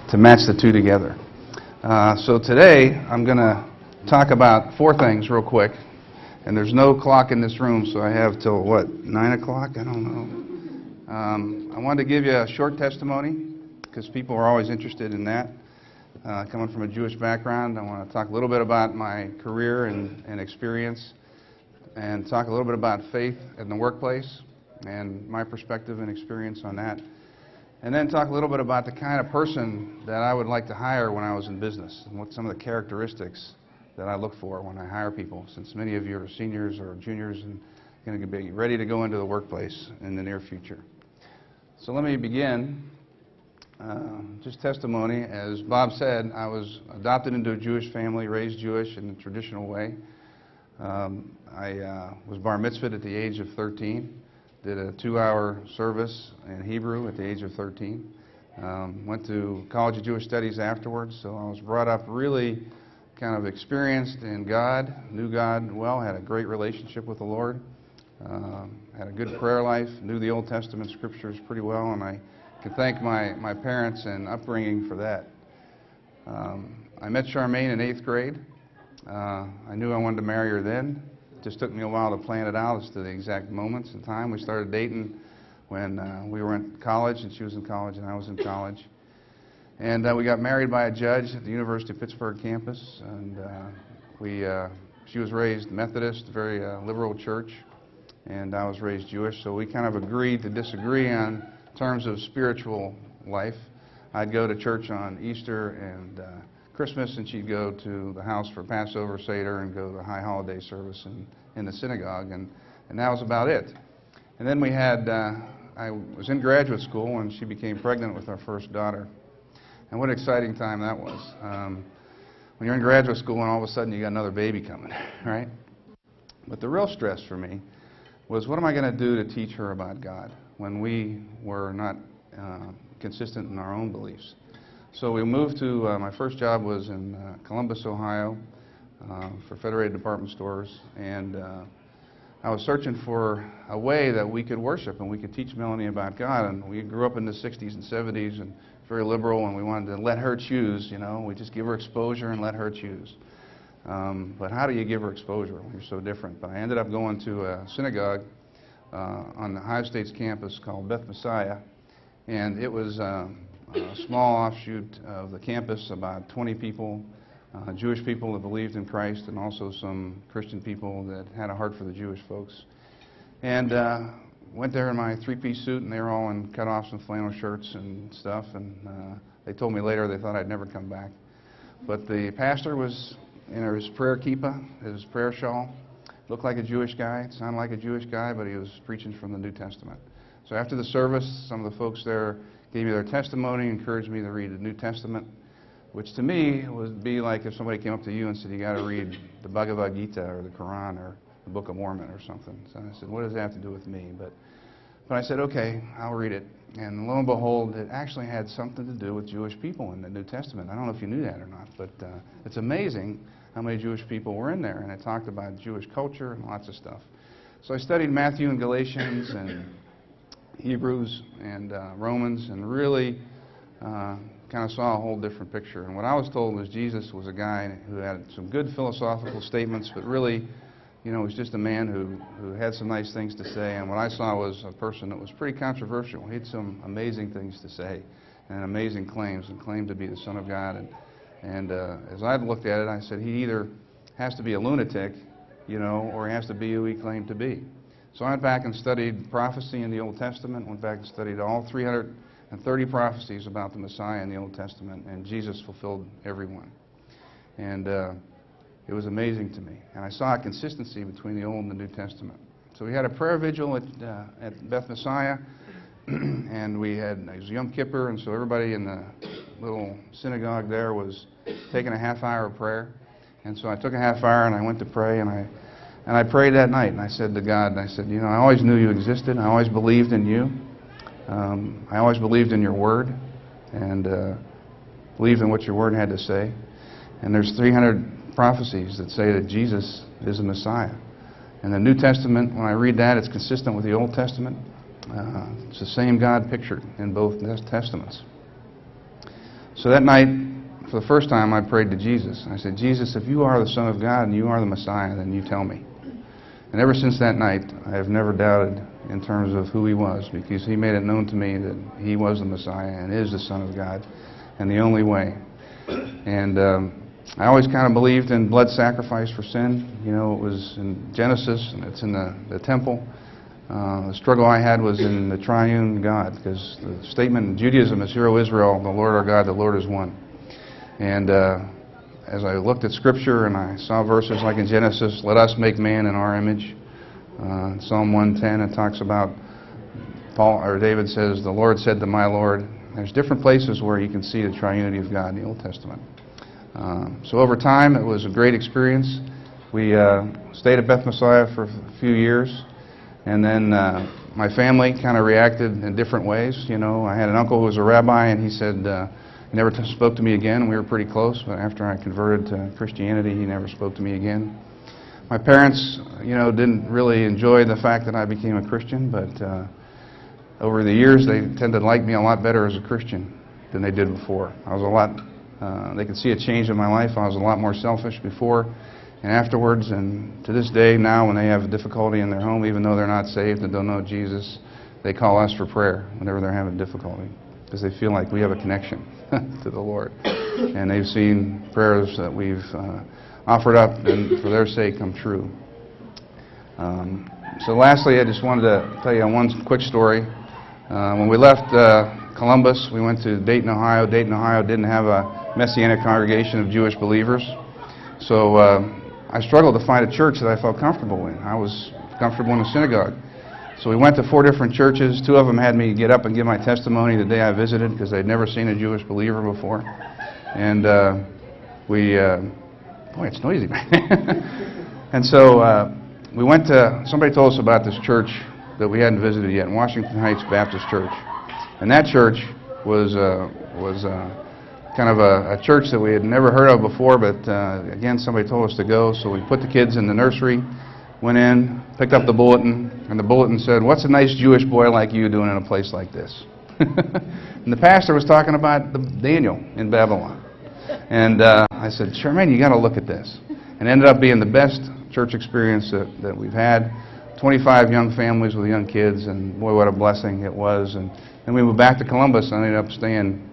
to match the two together. So today I'm going to talk about four things real quick. And there's no clock in this room, so I have till, what, 9 o'clock? I don't know. I wanted to give you a short testimony because people are always interested in that. Coming from a Jewish background, I want to talk a little bit about my career and experience, and talk a little bit about faith in the workplace and my perspective and experience on that. And then talk a little bit about the kind of person that I would like to hire when I was in business and what some of the characteristics that I look for when I hire people, since many of you are seniors or juniors and going to be ready to go into the workplace in the near future. So let me begin. Just testimony. As Bob said, I was adopted into a Jewish family, raised Jewish in the traditional way. I was bar mitzvahed at the age of 13, did a 2-hour service in Hebrew at the age of 13. Went to College of Jewish Studies afterwards, so I was brought up really kind of experienced in God, knew God well, had a great relationship with the Lord, had a good prayer life, knew the Old Testament scriptures pretty well, and I can thank my parents and upbringing for that. I met Charmaine in 8th grade. I knew I wanted to marry her then. It just took me a while to plan it out as to the exact moments and time. We started dating when we were in college, and she was in college and I was in college. And we got married by a judge at the University of Pittsburgh campus, and she was raised Methodist, very liberal church, and I was raised Jewish, so we kind of agreed to disagree on terms of spiritual life. I'd go to church on Easter and Christmas, and she'd go to the house for Passover, Seder, and go to the high holiday service in the synagogue, and that was about it. And then we had, I was in graduate school when she became pregnant with our first daughter. And what an exciting time that was. When you're in graduate school and all of a sudden you got another baby coming, right? But the real stress for me was, what am I going to do to teach her about God when we were not consistent in our own beliefs? So we moved to, my first job was in Columbus, Ohio, for Federated Department Stores, and I was searching for a way that we could worship and we could teach Melanie about God. And we grew up in the 60s and 70s and very liberal, and we wanted to let her choose, you know. We just give her exposure and let her choose. But how do you give her exposure when you're so different? But I ended up going to a synagogue on the Ohio State's campus called Beth Messiah, and it was a small offshoot of the campus, about 20 people, Jewish people that believed in Christ, and also some Christian people that had a heart for the Jewish folks. And went there in my 3-piece suit, and they were all in cutoffs and flannel shirts and stuff, and they told me later they thought I'd never come back. But the pastor was in his prayer kippah, his prayer shawl, looked like a Jewish guy, sounded like a Jewish guy, but he was preaching from the New Testament. So after the service, some of the folks there gave me their testimony, encouraged me to read the New Testament, which to me would be like if somebody came up to you and said, you got to read the Bhagavad Gita or the Quran or the Book of Mormon or something. So I said, what does that have to do with me? But I said, okay, I'll read it. And lo and behold, it actually had something to do with Jewish people in the New Testament. I don't know if you knew that or not, but it's amazing how many Jewish people were in there. And it talked about Jewish culture and lots of stuff. So I studied Matthew and Galatians and Hebrews and Romans, and really kind of saw a whole different picture. And what I was told was Jesus was a guy who had some good philosophical statements, but really, you know, he was just a man who had some nice things to say. And what I saw was a person that was pretty controversial. He had some amazing things to say and amazing claims, and claimed to be the Son of God. And as I looked at it, I said, he either has to be a lunatic, you know, or he has to be who he claimed to be. So I went back and studied prophecy in the Old Testament, went back and studied all 330 prophecies about the Messiah in the Old Testament, and Jesus fulfilled every one. And it was amazing to me. And I saw a consistency between the Old and the New Testament. So we had a prayer vigil at Beth Messiah, and it was Yom Kippur, and so everybody in the little synagogue there was taking a half-hour of prayer. And so I took a half hour and I went to pray, and I prayed that night, and I said to God, and I said, you know, I always knew you existed. I always believed in you. I always believed in your word, and believed in what your word had to say. And there's 300 prophecies that say that Jesus is the Messiah. And the New Testament, when I read that, it's consistent with the Old Testament. It's the same God pictured in both Testaments. So that night, for the first time, I prayed to Jesus. I said, Jesus, if you are the Son of God and you are the Messiah, then you tell me. And ever since that night, I have never doubted in terms of who he was, because he made it known to me that he was the Messiah and is the Son of God and the only way. And I always kind of believed in blood sacrifice for sin. You know, it was in Genesis, and it's in the temple. The struggle I had was in the triune God, because the statement in Judaism is, Hear, O Israel, the Lord our God, the Lord is one. And as I looked at Scripture and I saw verses like in Genesis, let us make man in our image. In Psalm 110, it talks about, David says, the Lord said to my Lord. There's different places where you can see the triunity of God in the Old Testament. So over time, it was a great experience. We stayed at Beth Messiah for a few years, and then my family kind of reacted in different ways. You know, I had an uncle who was a rabbi, and he said he never spoke to me again. We were pretty close, but after I converted to Christianity, he never spoke to me again. My parents, you know, didn't really enjoy the fact that I became a Christian, but over the years, they tended to like me a lot better as a Christian than they did before. I was a lot, they could see a change in my life. I was a lot more selfish before and afterwards, and to this day now, when they have difficulty in their home, even though they're not saved and don't know Jesus, they call us for prayer whenever they're having difficulty, because they feel like we have a connection to the Lord. And they've seen prayers that we've offered up and for their sake come true. So lastly, I just wanted to tell you one quick story. When we left Columbus, we went to Dayton, Ohio. Dayton, Ohio didn't have a Messianic congregation of Jewish believers. So I struggled to find a church that I felt comfortable in. I was comfortable in a synagogue. So we went to 4 different churches. 2 of them had me get up and give my testimony the day I visited, because they'd never seen a Jewish believer before. And boy, it's noisy back there. And so we went to, somebody told us about this church that we hadn't visited yet, in Washington Heights Baptist Church. And that church was kind of a church that we had never heard of before, but again, somebody told us to go, so we put the kids in the nursery, went in, picked up the bulletin, and the bulletin said, what's a nice Jewish boy like you doing in a place like this? And the pastor was talking about Daniel in Babylon. And I said, Charmaine, you got to look at this. And it ended up being the best church experience that we've had. 25 young families with young kids, and boy, what a blessing it was. And then we moved back to Columbus, and I ended up staying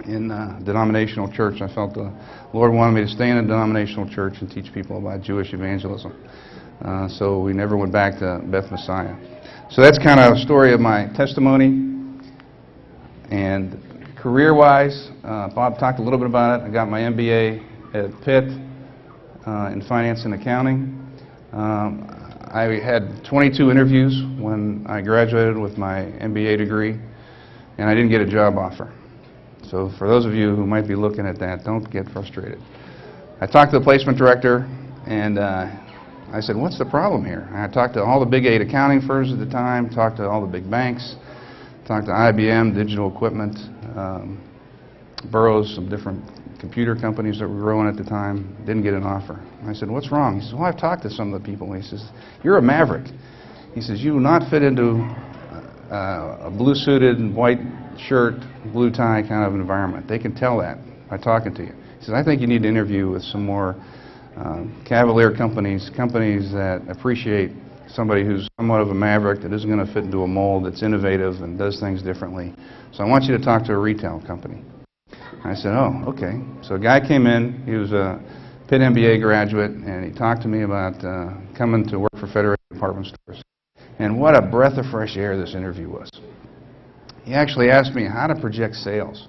in a denominational church. I felt the Lord wanted me to stay in a denominational church and teach people about Jewish evangelism. So we never went back to Beth Messiah. So that's kind of a story of my testimony. And career-wise, Bob talked a little bit about it. I got my MBA at Pitt in finance and accounting. I had 22 interviews when I graduated with my MBA degree, and I didn't get a job offer. So for those of you who might be looking at that, don't get frustrated. I talked to the placement director, and I said, what's the problem here? And I talked to all the big 8 accounting firms at the time, talked to all the big banks, talked to IBM, Digital Equipment, Burroughs, some different computer companies that were growing at the time. Didn't get an offer. I said, what's wrong? He says, well, I've talked to some of the people. He says, you're a maverick. He says, you do not fit into a blue-suited, white shirt, blue tie kind of environment. They can tell that by talking to you. He says, I think you need to interview with some more cavalier companies that appreciate somebody who's somewhat of a maverick, that isn't going to fit into a mold, that's innovative and does things differently. So I want you to talk to a retail company. I said, oh, okay. So a guy came in, he was a Pitt MBA graduate, and he talked to me about coming to work for Federated Department Stores. And what a breath of fresh air this interview was. He actually asked me how to project sales.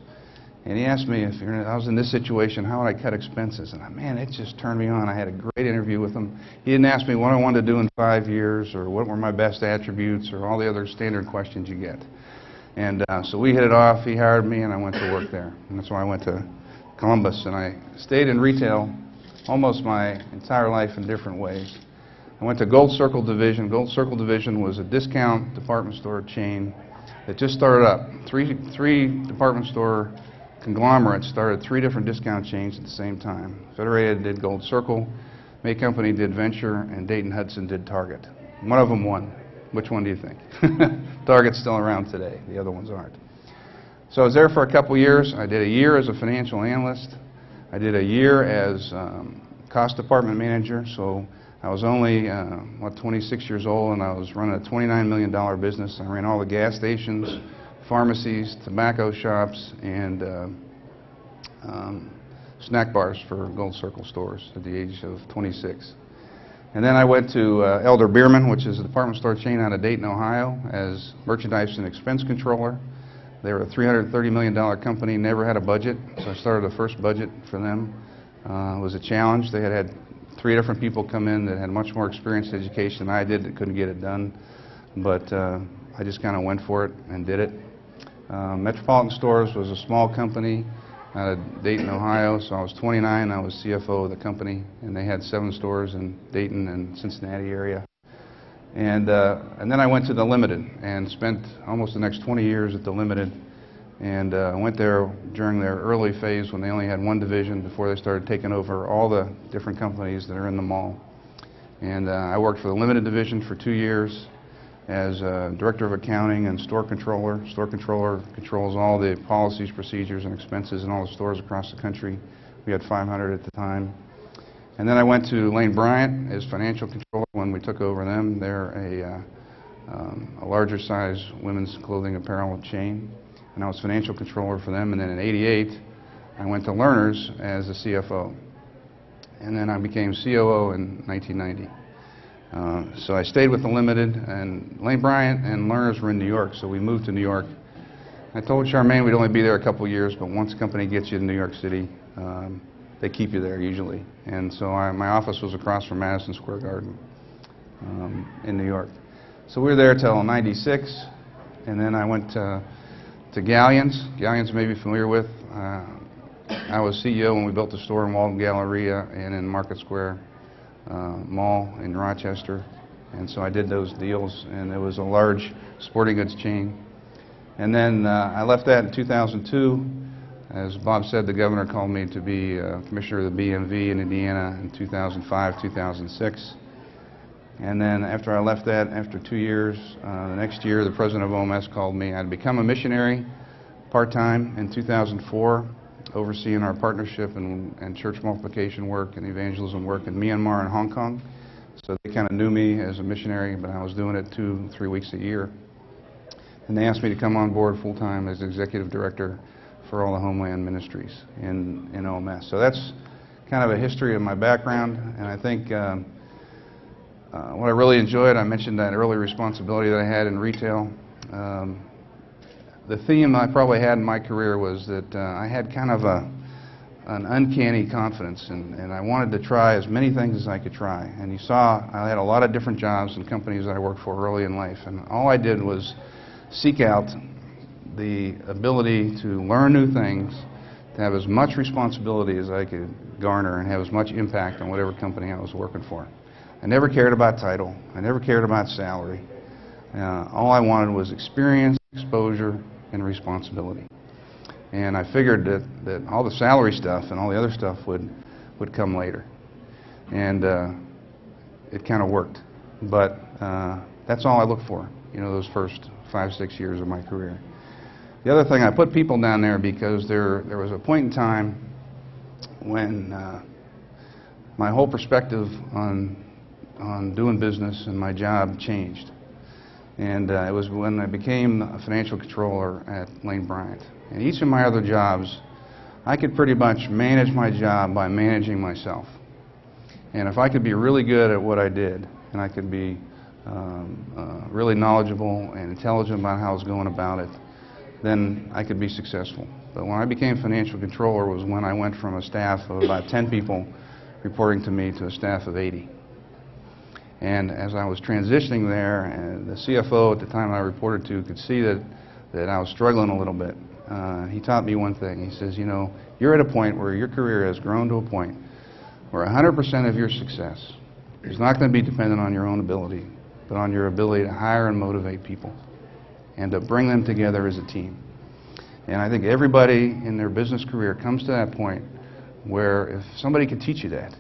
And he asked me if I was in this situation, how would I cut expenses? And man, it just turned me on. I had a great interview with him. He didn't ask me what I wanted to do in 5 years, or what were my best attributes, or all the other standard questions you get. And so we hit it off. He hired me, and I went to work there. And that's why I went to Columbus. And I stayed in retail almost my entire life in different ways. I went to Gold Circle Division. Gold Circle Division was a discount department store chain that just started up. Three department store conglomerates started 3 different discount chains at the same time. Federated did Gold Circle, May Company did Venture, and Dayton Hudson did Target. One of them won. Which one do you think? Target's still around today. The other ones aren't. So I was there for a couple years. I did a year as a financial analyst. I did a year as cost department manager. So I was only, 26 years old, and I was running a $29 million business. I ran all the gas stations, pharmacies, tobacco shops, and snack bars for Gold Circle stores at the age of 26. And then I went to Elder Beerman, which is a department store chain out of Dayton, Ohio, as merchandise and expense controller. They were a $330 million company, never had a budget, so I started the first budget for them. It was a challenge. They had 3 different people come in that had much more experience in education than I did that couldn't get it done. But I just kind of went for it and did it. Metropolitan Stores was a small company out of Dayton, Ohio, so I was 29. I was CFO of the company, and they had 7 stores in Dayton and Cincinnati area. And then I went to the Limited and spent almost the next 20 years at the Limited, and went there during their early phase when they only had 1 division before they started taking over all the different companies that are in the mall. And I worked for the Limited division for 2 years as Director of Accounting and Store Controller. Store Controller controls all the policies, procedures, and expenses in all the stores across the country. We had 500 at the time. And then I went to Lane Bryant as Financial Controller when we took over them. They're a larger size women's clothing apparel chain. And I was Financial Controller for them. And then in '88, I went to Lerner's as the CFO. And then I became COO in 1990. So I stayed with the Limited, and Lane Bryant and Lerner's were in New York, so we moved to New York. I told Charmaine we'd only be there a couple years, but once a company gets you to New York City, they keep you there usually. And so my office was across from Madison Square Garden in New York. So we were there till '96, and then I went to Galleons. Galleons you may be familiar with. I was CEO when we built the store in Walden Galleria and in Market Square Mall in Rochester. And so I did those deals, and it was a large sporting goods chain. And then I left that in 2002. As Bob said, the governor called me to be commissioner of the BMV in Indiana in 2005, 2006. And then after I left that, after 2 years, the next year, the president of OMS called me. I'd become a missionary part-time in 2004, overseeing our partnership and church multiplication work and evangelism work in Myanmar and Hong Kong. So they kind of knew me as a missionary, but I was doing it 2-3 weeks a year. And they asked me to come on board full-time as executive director for all the Homeland Ministries in OMS. So that's kind of a history of my background, and I think what I really enjoyed, I mentioned that early responsibility that I had in retail. The theme I probably had in my career was that I had kind of an uncanny confidence, and I wanted to try as many things as I could try. And you saw I had a lot of different jobs and companies that I worked for early in life, and all I did was seek out the ability to learn new things, to have as much responsibility as I could garner and have as much impact on whatever company I was working for. I never cared about title. I never cared about salary. All I wanted was experience, exposure, and responsibility. And I figured that all the salary stuff and all the other stuff would come later. And it kind of worked. But that's all I looked for, you know, those first 5-6 years of my career. The other thing, I put people down there because there was a point in time when my whole perspective on doing business and my job changed. And it was when I became a financial controller at Lane Bryant. And each of my other jobs, I could pretty much manage my job by managing myself. And if I could be really good at what I did, and I could be really knowledgeable and intelligent about how I was going about it, then I could be successful. But when I became financial controller was when I went from a staff of about 10 people reporting to me to a staff of 80. And as I was transitioning there, and the CFO at the time I reported to could see that I was struggling a little bit. He taught me one thing. He says, you know, you're at a point where your career has grown to a point where 100% of your success is not going to be dependent on your own ability, but on your ability to hire and motivate people and to bring them together as a team. And I think everybody in their business career comes to that point where if somebody could teach you that,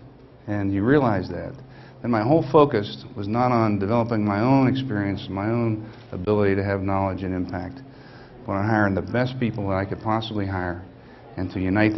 and you realize that, then my whole focus was not on developing my own experience, my own ability to have knowledge and impact, but on hiring the best people that I could possibly hire and to unite them